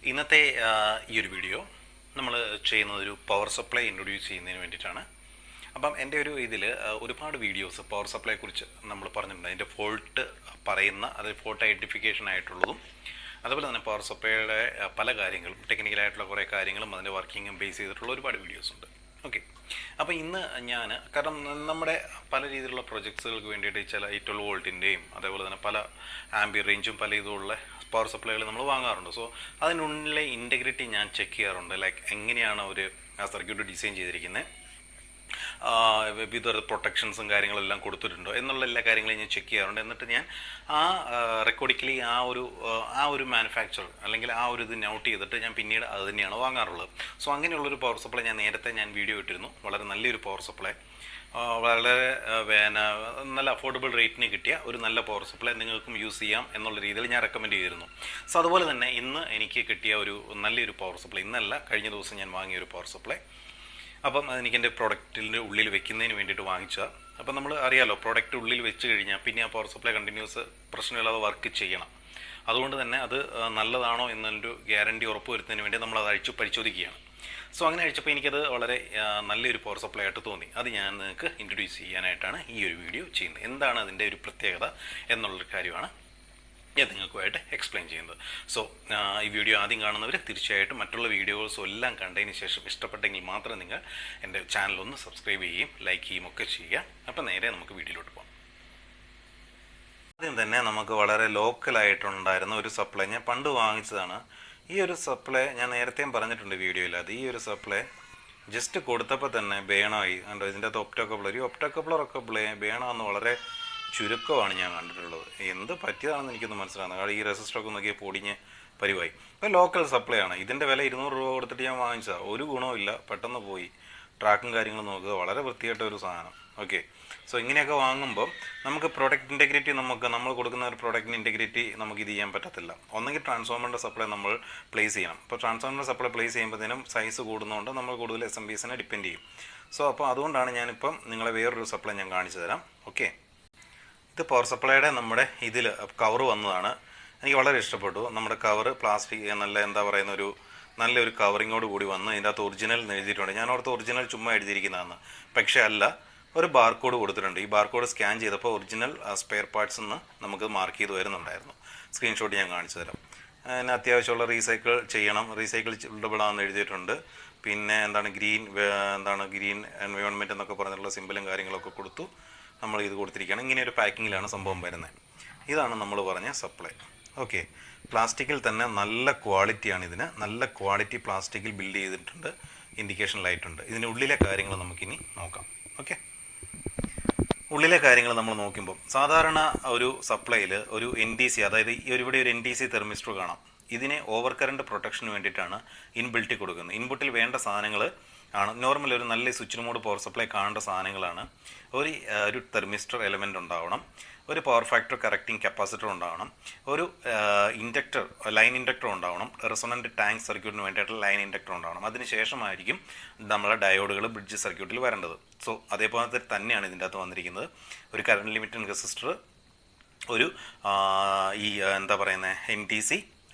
ഇന്നത്തെ ഈ ഒരു വീഡിയോ നമ്മൾ ചെയ്യുന്നത് ഒരു പവർ സപ്ലൈ ഇൻട്രൊഡ്യൂസ് ചെയ്യുന്നതിന് വേണ്ടിയിട്ടാണ്. അപ്പം എൻ്റെ ഒരു ഇതിൽ ഒരുപാട് വീഡിയോസ് പവർ സപ്ലൈയെക്കുറിച്ച് നമ്മൾ പറഞ്ഞിട്ടുണ്ട്. അതിൻ്റെ ഫോൾട്ട് പറയുന്ന അത് ഫോൾട്ട് ഐഡൻറ്റിഫിക്കേഷൻ ആയിട്ടുള്ളതും അതുപോലെ തന്നെ പവർ സപ്ലൈയുടെ പല കാര്യങ്ങളും ടെക്നിക്കലായിട്ടുള്ള കുറേ കാര്യങ്ങളും അതിൻ്റെ വർക്കിങ്ങും ബേസ് ചെയ്തിട്ടുള്ള ഒരുപാട് വീഡിയോസ് ഉണ്ട്. ഓക്കെ, അപ്പോൾ ഇന്ന് ഞാൻ കാരണം നമ്മുടെ പല രീതിയിലുള്ള പ്രൊജക്ട്സുകൾക്ക് വേണ്ടിയിട്ട് ചില 12 വോൾട്ടിൻ്റെയും അതേപോലെ തന്നെ പല ആംബിയർ റേഞ്ചും പല ഇതുള്ള പവർ സപ്ലൈകൾ നമ്മൾ വാങ്ങാറുണ്ട്. സോ അതിനുള്ളിലെ ഇൻറ്റഗ്രിറ്റി ഞാൻ ചെക്ക് ചെയ്യാറുണ്ട്. ലൈക്ക് എങ്ങനെയാണ് ഒരു ആ സർക്യൂട്ട് ഡിസൈൻ ചെയ്തിരിക്കുന്നത്, വിത്ത് പ്രൊട്ടക്ഷൻസും കാര്യങ്ങളെല്ലാം കൊടുത്തിട്ടുണ്ടോ എന്നുള്ള എല്ലാ കാര്യങ്ങളും ഞാൻ ചെക്ക് ചെയ്യാറുണ്ട്. എന്നിട്ട് ഞാൻ റെക്കോർഡിക്കലി ആ ഒരു മാനുഫാക്ചർ അല്ലെങ്കിൽ ആ ഒരു ഇത് നോട്ട് ചെയ്തിട്ട് ഞാൻ പിന്നീട് അത് തന്നെയാണ് വാങ്ങാറുള്ളത്. സോ അങ്ങനെയുള്ളൊരു പവർ സപ്ലൈ ഞാൻ നേരത്തെ വീഡിയോ ഇട്ടിരുന്നു. വളരെ നല്ലൊരു പവർ സപ്ലൈ, വളരെ നല്ല അഫോർഡബിൾ റേറ്റിന് കിട്ടിയ ഒരു നല്ല പവർ സപ്ലൈ നിങ്ങൾക്കും യൂസ് ചെയ്യാം എന്നുള്ള രീതിയിൽ ഞാൻ റെക്കമെൻഡ് ചെയ്തിരുന്നു. സോ അതുപോലെ തന്നെ ഇന്ന് എനിക്ക് കിട്ടിയ ഒരു നല്ലൊരു പവർ സപ്ലൈ, ഇന്നല്ല കഴിഞ്ഞ ദിവസം ഞാൻ വാങ്ങിയ ഒരു പവർ സപ്ലൈ. അപ്പം അതെനിക്ക് പ്രൊഡക്റ്റിൻ്റെ ഉള്ളിൽ വെക്കുന്നതിന് വേണ്ടിയിട്ട് വാങ്ങിച്ചതാണ്. അപ്പം നമ്മൾ അറിയാമല്ലോ, പ്രൊഡക്റ്റ് ഉള്ളിൽ വെച്ച് കഴിഞ്ഞാൽ പിന്നെ ആ പവർ സപ്ലൈ കണ്ടിന്യൂസ് പ്രശ്നമില്ലാതെ വർക്ക് ചെയ്യണം. അതുകൊണ്ട് തന്നെ അത് നല്ലതാണോ എന്നൊരു ഗ്യാരണ്ടി ഉറപ്പ് വരുത്തുന്നതിന് വേണ്ടി നമ്മൾ അത് അഴിച്ചു പരിശോധിക്കുകയാണ്. സോ അങ്ങനെ അഴിച്ചപ്പോൾ എനിക്കത് വളരെ നല്ലൊരു പവർ സപ്ലൈ ആയിട്ട് തോന്നി. അത് ഞാൻ നിങ്ങൾക്ക് ഇൻട്രൊഡ്യൂസ് ചെയ്യാനായിട്ടാണ് ഈ ഒരു വീഡിയോ ചെയ്യുന്നത്. എന്താണ് അതിൻ്റെ ഒരു പ്രത്യേകത എന്നുള്ളൊരു കാര്യമാണ് ഞാൻ നിങ്ങൾക്കുമായിട്ട് എക്സ്പ്ലെയിൻ ചെയ്യുന്നത്. സോ ഈ വീഡിയോ ആദ്യം കാണുന്നവർ തീർച്ചയായിട്ടും മറ്റുള്ള വീഡിയോസും എല്ലാം കണ്ടതിന് ശേഷം ഇഷ്ടപ്പെട്ടെങ്കിൽ മാത്രം നിങ്ങൾ എൻ്റെ ചാനലൊന്ന് സബ്സ്ക്രൈബ് ചെയ്യുകയും ലൈക്ക് ചെയ്യുകയും ഒക്കെ ചെയ്യുക. അപ്പം നേരെ നമുക്ക് വീഡിയോയിലോട്ട് പോകാം. ആദ്യം തന്നെ നമുക്ക് വളരെ ലോക്കലായിട്ടുണ്ടായിരുന്ന ഒരു സപ്ലൈ ഞാൻ പണ്ട് വാങ്ങിച്ചതാണ്. ഈ ഒരു സപ്ലൈ ഞാൻ നേരത്തെയും പറഞ്ഞിട്ടുണ്ട് വീഡിയോയിൽ. അത് ഈ ഒരു സപ്ലൈ ജസ്റ്റ് കൊടുത്തപ്പോൾ തന്നെ ബേണായി. കണ്ടോ, ഇതിൻ്റെ അകത്ത് ഒപ്റ്റോകപ്ലർ, ഈ ഒപ്റ്റോകപ്ലറൊക്കെ ബേണാന്ന് വളരെ ചുരുക്കമാണ് ഞാൻ കണ്ടിട്ടുള്ളത്. എന്ത് പറ്റിയതാണെന്ന് എനിക്കൊന്ന് മനസ്സിലാകുന്നത്. കാരണം ഈ റെസിസ്റ്ററൊക്കെ നോക്കിയാൽ പൊടിഞ്ഞ് പരിവായി. ഇപ്പോൾ ലോക്കൽ സപ്ലൈ ആണ്. ഇതിൻ്റെ വില 200 രൂപ കൊടുത്തിട്ട് ഞാൻ വാങ്ങിച്ചതാണ്. ഒരു ഗുണമില്ല, പെട്ടെന്ന് പോയി. ട്രാക്കും കാര്യങ്ങളും നോക്കുക, വളരെ വൃത്തിയായിട്ട ഒരു സാധനം. ഓക്കെ, സോ ഇങ്ങനെയൊക്കെ വാങ്ങുമ്പോൾ നമുക്ക് പ്രൊഡക്റ്റ് ഇൻറ്റഗ്രിറ്റി നമ്മൾ കൊടുക്കുന്ന ഒരു പ്രൊഡക്റ്റിന് ഇൻറ്റഗ്രിറ്റി നമുക്ക് ഇത് ചെയ്യാൻ പറ്റത്തില്ല. ഒന്നെങ്കിൽ ട്രാൻസ്ഫോമറിൻ്റെ സപ്ലൈ നമ്മൾ പ്ലേസ് ചെയ്യണം. അപ്പോൾ ട്രാൻസ്ഫോമറിൻ്റെ സപ്ലൈ പ്ലേസ് ചെയ്യുമ്പോഴത്തേനും സൈസ് കൂടുന്നതുകൊണ്ട് നമ്മൾ കൂടുതൽ SMPസിനെ ഡിപ്പെൻഡ് ചെയ്യും. സോ അപ്പോൾ അതുകൊണ്ടാണ് ഞാനിപ്പം നിങ്ങളെ വേറൊരു സപ്ലൈ ഞാൻ കാണിച്ചു തരാം. ഓക്കെ, ഇത് പവർ സപ്ലൈയുടെ നമ്മുടെ ഇതിൽ കവർ വന്നതാണ്. എനിക്ക് വളരെ ഇഷ്ടപ്പെട്ടു. നമ്മുടെ കവർ പ്ലാസ്റ്റിക് നല്ല എന്താ പറയുന്ന നല്ലൊരു കവറിങ്ങോട് കൂടി വന്ന് ഇതിൻ്റെ അകത്ത് ഒറിജിനൽ എന്ന് എഴുതിയിട്ടുണ്ട്. ഞാൻ ഓർത്ത് ഒറിജിനൽ ചുമ്മാ എഴുതിയിരിക്കുന്നതാണ്, പക്ഷേ അല്ല, ഒരു ബാർകോഡ് കൊടുത്തിട്ടുണ്ട്. ഈ ബാർകോഡ് സ്കാൻ ചെയ്തപ്പോൾ ഒറിജിനൽ സ്പെയർ പാർട്സ് എന്ന് നമുക്ക് മാർക്ക് ചെയ്ത് വരുന്നുണ്ടായിരുന്നു. സ്ക്രീൻഷോട്ട് ഞാൻ കാണിച്ചു തരാം. അതിന് അത്യാവശ്യമുള്ള റീസൈക്കിൾ ചെയ്യണം, റീസൈക്കിൾഡബിൾ ആണെന്ന് എഴുതിയിട്ടുണ്ട്. പിന്നെ ഗ്രീൻ എൻവയോൺമെൻറ്റ് എന്നൊക്കെ പറഞ്ഞിട്ടുള്ള സിമ്പിളും കാര്യങ്ങളൊക്കെ കൊടുത്തു. നമ്മൾ ഇത് കൊടുത്തിരിക്കുകയാണ്. ഇങ്ങനെ ഒരു പാക്കിങ്ങിലാണ് സംഭവം വരുന്നത്. ഇതാണ് നമ്മൾ പറഞ്ഞ സപ്ലൈ. ഓക്കെ, പ്ലാസ്റ്റിക്കിൽ തന്നെ നല്ല ക്വാളിറ്റിയാണ്. ഇതിന് നല്ല ക്വാളിറ്റി പ്ലാസ്റ്റിക്കിൽ ബിൽഡ് ചെയ്തിട്ടുണ്ട്. ഇൻഡിക്കേഷൻ ലൈറ്റ് ഉണ്ട്. ഇതിനുള്ളിലെ കാര്യങ്ങൾ നമുക്കിനി നോക്കാം. ഓക്കെ, ഉള്ളിലെ കാര്യങ്ങൾ നമ്മൾ നോക്കുമ്പോൾ സാധാരണ ഒരു സപ്ലൈയിൽ ഒരു NDC, അതായത് ഇവിടെ ഒരു NDC തെർമിസ്റ്റർ കാണാം. ഇതിനെ ഓവർ കറണ്ട് പ്രൊട്ടക്ഷന് വേണ്ടിയിട്ടാണ് ഇൻബിൽറ്റ് കൊടുക്കുന്നത്. ഇൻപുട്ടിൽ വേണ്ട സാധനങ്ങൾ ആണ് നോർമൽ ഒരു നല്ല സ്വിച്ച് മോഡ് പവർ സപ്ലൈ കാണേണ്ട സാധനങ്ങളാണ്. ഒരു തെർമിസ്റ്റർ എലമെൻ്റ് ഉണ്ടാവണം, ഒരു പവർ ഫാക്ടർ കറക്റ്റിംഗ് കപ്പാസിറ്റർ ഉണ്ടാവണം, ഒരു ലൈൻ ഇൻഡക്ടർ ഉണ്ടാവണം, റെസൊണൻറ്റ് ടാങ്ക് സർക്യൂട്ടിന് വേണ്ടിയിട്ടുള്ള ലൈൻ ഇൻഡക്ടർ ഉണ്ടാവണം. അതിനുശേഷമായിരിക്കും നമ്മളെ ഡയോഡുകൾ ബ്രിഡ്ജ് സർക്യൂട്ടിൽ വരേണ്ടത്. സോ അതേപോലെ തന്നെയാണ് ഇതിൻ്റെ അകത്ത് വന്നിരിക്കുന്നത്. ഒരു കറണ്ട് ലിമിറ്റിംഗ് റെസിസ്റ്റർ, ഒരു NDC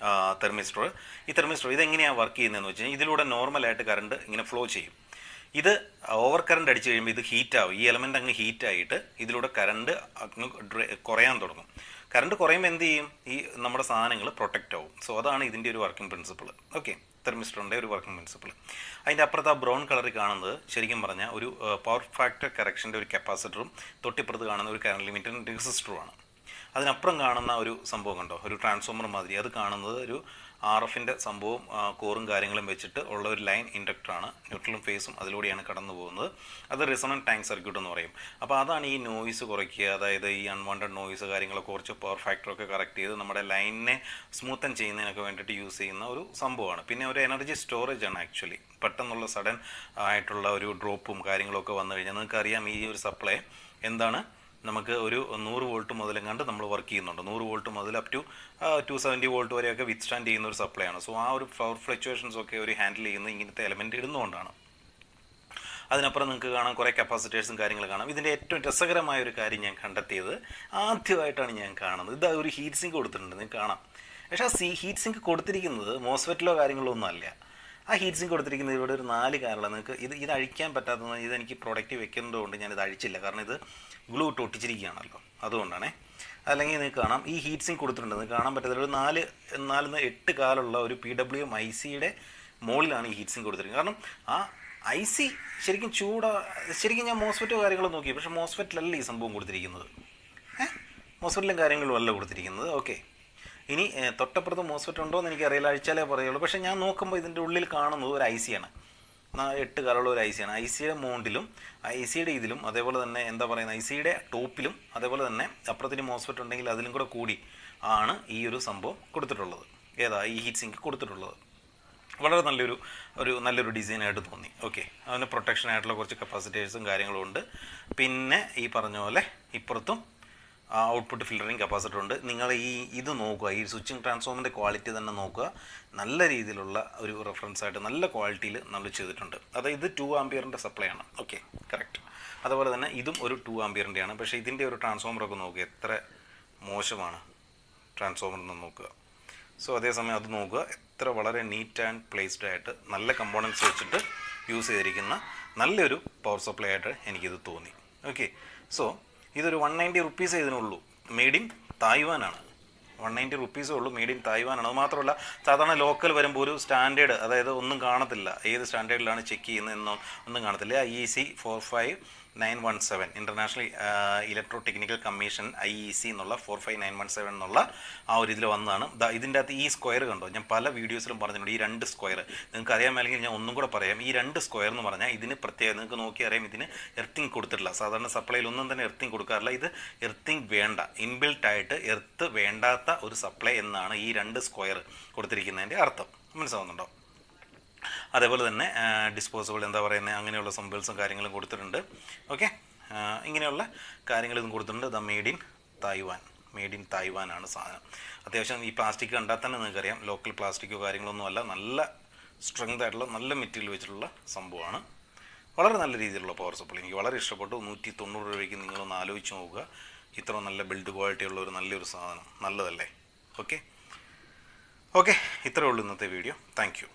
തെർമിസ്റ്റർ. ഈ തെർമിസ്റ്റർ ഇതെങ്ങനെയാണ് വർക്ക് ചെയ്യുന്നതെന്ന് വെച്ച് കഴിഞ്ഞാൽ ഇതിലൂടെ നോർമലായിട്ട് കറണ്ട് ഇങ്ങനെ ഫ്ലോ ചെയ്യും. ഇത് ഓവർ കറണ്ട് അടിച്ച് കഴിയുമ്പോൾ ഇത് ഹീറ്റാവും. ഈ എലമെൻ്റ് അങ്ങ് ഹീറ്റായിട്ട് ഇതിലൂടെ കറണ്ട് കുറയാൻ തുടങ്ങും. കറണ്ട് കുറയുമ്പോൾ എന്ത് ചെയ്യും? ഈ നമ്മുടെ സാധനങ്ങൾ പ്രൊട്ടക്റ്റ് ആവും. സോ അതാണ് ഇതിൻ്റെ ഒരു വർക്കിംഗ് പ്രിൻസിപ്പിൾ. ഓക്കെ, തെർമിസ്റ്ററിൻ്റെ ഒരു വർക്കിംഗ് പ്രിൻസിപ്പിൾ. അതിൻ്റെ അപ്പുറത്ത് ആ ബ്രൗൺ കളറിൽ കാണുന്നത് ശരിക്കും പറഞ്ഞാൽ ഒരു പവർ ഫാക്ടർ കറക്ഷൻ്റെ ഒരു കപ്പാസിറ്ററും തൊട്ടിപ്പുറത്ത് കാണുന്ന ഒരു കറണ്ട് ലിമിറ്റിംഗ് റെസിസ്റ്ററുമാണ്. അതിനപ്പുറം കാണുന്ന ഒരു സംഭവം കണ്ടോ, ഒരു ട്രാൻസ്ഫോമർ മാതിരി. അത് കാണുന്നത് ഒരു RFൻ്റെ സംഭവം, കോറും കാര്യങ്ങളും വെച്ചിട്ട് ഉള്ള ഒരു ലൈൻ ഇൻഡക്ടറാണ്. ന്യൂട്രലും ഫേസും അതിലൂടെയാണ് കടന്നു പോകുന്നത്. അത് റിസണൻറ്റ് ടാങ്ക് സർക്യൂട്ട് എന്ന് പറയും. അപ്പോൾ അതാണ് ഈ നോയ്സ് കുറയ്ക്കുക, അതായത് ഈ അൺവാണ്ടഡ് നോയ്സ് കാര്യങ്ങളൊക്കെ കുറച്ച് പവർ ഫാക്ടറൊക്കെ കറക്റ്റ് ചെയ്ത് നമ്മുടെ ലൈനിനെ സ്മൂത്തൻ ചെയ്യുന്നതിനൊക്കെ വേണ്ടിയിട്ട് യൂസ് ചെയ്യുന്ന ഒരു സംഭവമാണ്. പിന്നെ ഒരു എനർജി സ്റ്റോറേജ് ആണ് ആക്ച്വലി. പെട്ടെന്നുള്ള സഡൻ ആയിട്ടുള്ള ഒരു ഡ്രോപ്പും കാര്യങ്ങളൊക്കെ വന്നു കഴിഞ്ഞാൽ നിങ്ങൾക്കറിയാം ഈ ഒരു സപ്ലൈ എന്താണ്, നമുക്ക് ഒരു 100 വോൾട്ട് മുതലെങ്ങാണ്ട് നമ്മൾ വർക്ക് ചെയ്യുന്നുണ്ട്. 100 വോൾട്ട് മുതൽ അപ് ടു 270 വോൾട്ട് വരെയൊക്കെ വിത്ത്സ്റ്റാൻഡ് ചെയ്യുന്ന ഒരു സപ്ലൈ ആണ്. സോ ആ ഒരു പവർ ഫ്ലക്ച്വേഷൻസ് ഒക്കെ ഒരു ഹാൻഡിൽ ചെയ്യുന്ന ഇങ്ങനത്തെ എലമെൻറ്റ് ഇടുന്നതുകൊണ്ടാണ്. അതിനപ്പുറം നിങ്ങൾക്ക് കാണാം കുറേ കപ്പാസിറ്റേഴ്സും കാര്യങ്ങൾ കാണാം. ഇതിൻ്റെ ഏറ്റവും രസകരമായ ഒരു കാര്യം ഞാൻ കണ്ടെത്തിയത് ആദ്യമായിട്ടാണ് ഞാൻ കാണുന്നത്. ഇത് ഒരു ഹീറ്റ് സിങ്ക് കൊടുത്തിട്ടുണ്ട്, നിങ്ങൾക്ക് കാണാം. പക്ഷേ ആ ഹീറ്റ് സിങ്ക് കൊടുത്തിരിക്കുന്നത് മോസ്ഫെറ്റിലോ കാര്യങ്ങളോ ഒന്നും അല്ല. ആ ഹീറ്റ് സിങ്ക് കൊടുത്തിരിക്കുന്നത് ഇവിടെ ഒരു 4 കാരണം നിങ്ങൾക്ക് ഇത് അഴിക്കാൻ പറ്റാത്തത്. ഇതെനിക്ക് പ്രൊഡക്റ്റ് വെക്കുന്നതുകൊണ്ട് ഞാനിത് അഴിച്ചില്ല, കാരണം ഇത് ഗ്ലൂ ഇട്ട് ഒട്ടിച്ചിരിക്കുകയാണല്ലോ, അതുകൊണ്ടാണേ. അല്ലെങ്കിൽ നിങ്ങൾക്ക് കാണാം ഈ ഹീറ്റ് സിങ്ക് കൊടുത്തിട്ടുണ്ട്, നിങ്ങൾക്ക് കാണാൻ പറ്റത്തില്ല. ഒരു 4-8 കാലുള്ള ഒരു PWM ICയുടെ മുകളിലാണ് ഈ ഹീറ്റ് സിങ്ക് കൊടുത്തിരിക്കുന്നത്. കാരണം ആ IC ശരിക്കും ശരിക്കും ഞാൻ മോസ്ഫെറ്റോ കാര്യങ്ങളോ നോക്കി, പക്ഷേ മോസ്ഫെറ്റിലല്ല ഈ സംഭവം കൊടുത്തിരിക്കുന്നത്. മോസ്ഫെറ്റിലും കാര്യങ്ങളും അല്ല കൊടുത്തിരിക്കുന്നത്. ഓക്കെ, ഇനി തൊട്ടപ്പുറത്ത് മോസ്ഫെറ്റ് ഉണ്ടോ എന്ന് എനിക്കറിയില്ല, അഴിച്ചാലേ പറയുള്ളൂ. പക്ഷേ ഞാൻ നോക്കുമ്പോൾ ഇതിൻ്റെ ഉള്ളിൽ കാണുന്നത് ഒരു IC ആണ്, 8 കാലുള്ള ഒരു IC ആണ്. ICയുടെ മൗണ്ടിലും ICയുടെ ഇതിലും അതേപോലെ തന്നെ എന്താ പറയുന്നത് ICയുടെ ടോപ്പിലും അതേപോലെ തന്നെ അപ്പുറത്തിന് മോസ്ഫെറ്റ് ഉണ്ടെങ്കിൽ അതിലും കൂടെ കൂടി ആണ് ഈ ഒരു സംഭവം കൊടുത്തിട്ടുള്ളത്. ഏതാ ഈ ഹീറ്റ് സിങ്ക് കൊടുത്തിട്ടുള്ളത്. വളരെ നല്ലൊരു ഡിസൈനായിട്ട് തോന്നി. ഓക്കെ, അതിന് പ്രൊട്ടക്ഷൻ ആയിട്ടുള്ള കുറച്ച് കപ്പാസിറ്റേഴ്സും കാര്യങ്ങളും ഉണ്ട്. പിന്നെ ഈ പറഞ്ഞ പോലെ ഇപ്പുറത്തും ഔട്ട്പുട്ട് ഫിൽറ്ററിങ് കപ്പാസിറ്റർ ഉണ്ട്. നിങ്ങൾ ഇത് നോക്കുക, ഈ സ്വിച്ചിങ് ട്രാൻസ്ഫോമറിൻ്റെ ക്വാളിറ്റി തന്നെ നോക്കുക. നല്ല രീതിയിലുള്ള ഒരു റെഫറൻസ് ആയിട്ട് നല്ല ക്വാളിറ്റിയിൽ നമ്മൾ ചെയ്തിട്ടുണ്ട്. അതായത് ഇത് 2 ആംപിയറിൻ്റെ സപ്ലൈ ആണ്. Okay, correct. അതുപോലെ തന്നെ ഇതും ഒരു 2 ആംപിയറിൻ്റെ ആണ്. പക്ഷേ ഇതിൻ്റെ ഒരു ട്രാൻസ്ഫോമറൊക്കെ നോക്കുക, എത്ര മോശമാണ് ട്രാൻസ്ഫോമർ എന്ന് നോക്കുക. സോ അതേസമയം അത് നോക്കുക, എത്ര വളരെ നീറ്റ് ആൻഡ് പ്ലേസ്ഡ് ആയിട്ട് നല്ല കമ്പോണൻസ് വെച്ചിട്ട് യൂസ് ചെയ്തിരിക്കുന്ന നല്ലൊരു പവർ സപ്ലൈ ആയിട്ട് എനിക്കിത് തോന്നി. ഓക്കെ, സോ ഇതൊരു 190 റുപ്പീസേ ഇതിനുള്ളൂ. Made in തായ്വാനാണ്. 190 റുപ്പീസേ ഉള്ളൂ, മെയ്ഡ് ഇൻ തായ്വാനാണ്. അത് മാത്രമല്ല, സാധാരണ ലോക്കൽ വരുമ്പോൾ ഒരു സ്റ്റാൻഡേർഡ്, അതായത് ഒന്നും കാണത്തില്ല, ഏത് സ്റ്റാൻഡേർഡിലാണ് ചെക്ക് ചെയ്യുന്നത് ഒന്നും കാണത്തില്ല. EC 45917 international electro technical commission IEC എന്നുള്ള 45917 എന്നുള്ള ആ ഒരു ഇതിൽ വന്നതാണ്. ഇതിൻ്റെ അകത്ത് ഈ സ്ക്വയർ കണ്ടോ, ഞാൻ പല വീഡിയോസിലും പറഞ്ഞിട്ടുണ്ട്. ഈ 2 സ്ക്വയർ നിങ്ങൾക്ക് അറിയാമല്ലെങ്കിൽ ഞാൻ ഒന്നും കൂടെ പറയാം. ഈ 2 സ്ക്വയർ എന്ന് പറഞ്ഞാൽ ഇതിന് പ്രത്യേകം നിങ്ങൾക്ക് നോക്കി അറിയാം, ഇതിന് എർത്തിങ് കൊടുത്തിട്ടില്ല. സാധാരണ സപ്ലൈയിൽ ഒന്നും തന്നെ എർത്തിങ് കൊടുക്കാറില്ല. ഇത് എർത്തിങ് വേണ്ട, ഇൻബിൽട്ടായിട്ട് എർത്ത് വേണ്ടാത്ത ഒരു സപ്ലൈ എന്നാണ് ഈ 2 സ്ക്വയർ കൊടുത്തിരിക്കുന്നതിൻ്റെ അർത്ഥം. മനസ്സിലാവുന്നുണ്ടോ? അതേപോലെ തന്നെ ഡിസ്പോസിബിൾ എന്താ പറയുന്നത്, അങ്ങനെയുള്ള സിമ്പിൾസും കാര്യങ്ങളും കൊടുത്തിട്ടുണ്ട്. ഓക്കെ, ഇങ്ങനെയുള്ള കാര്യങ്ങളിതും കൊടുത്തിട്ടുണ്ട്. മെയ്ഡ് ഇൻ തായ്വാൻ ആണ് സാധനം. അത്യാവശ്യം ഈ പ്ലാസ്റ്റിക് കണ്ടാൽ തന്നെ നിങ്ങൾക്കറിയാം, ലോക്കൽ പ്ലാസ്റ്റിക്കോ കാര്യങ്ങളൊന്നും അല്ല, നല്ല സ്ട്രെങ്ത് ആയിട്ടുള്ള നല്ല മെറ്റീരിയൽ വെച്ചിട്ടുള്ള സംഭവമാണ്. വളരെ നല്ല രീതിയിലുള്ള പവർ സപ്ലൈ എനിക്ക് വളരെ ഇഷ്ടപ്പെട്ടു. 190 രൂപയ്ക്ക് നിങ്ങളൊന്ന് ആലോചിച്ച് നോക്കുക, ഇത്ര നല്ല ബിൽഡ് ക്വാളിറ്റി ഉള്ള ഒരു നല്ലൊരു സാധനം. നല്ലതല്ലേ? ഓക്കെ, ഇത്രയേ ഉള്ളൂ ഇന്നത്തെ വീഡിയോ. Thank you.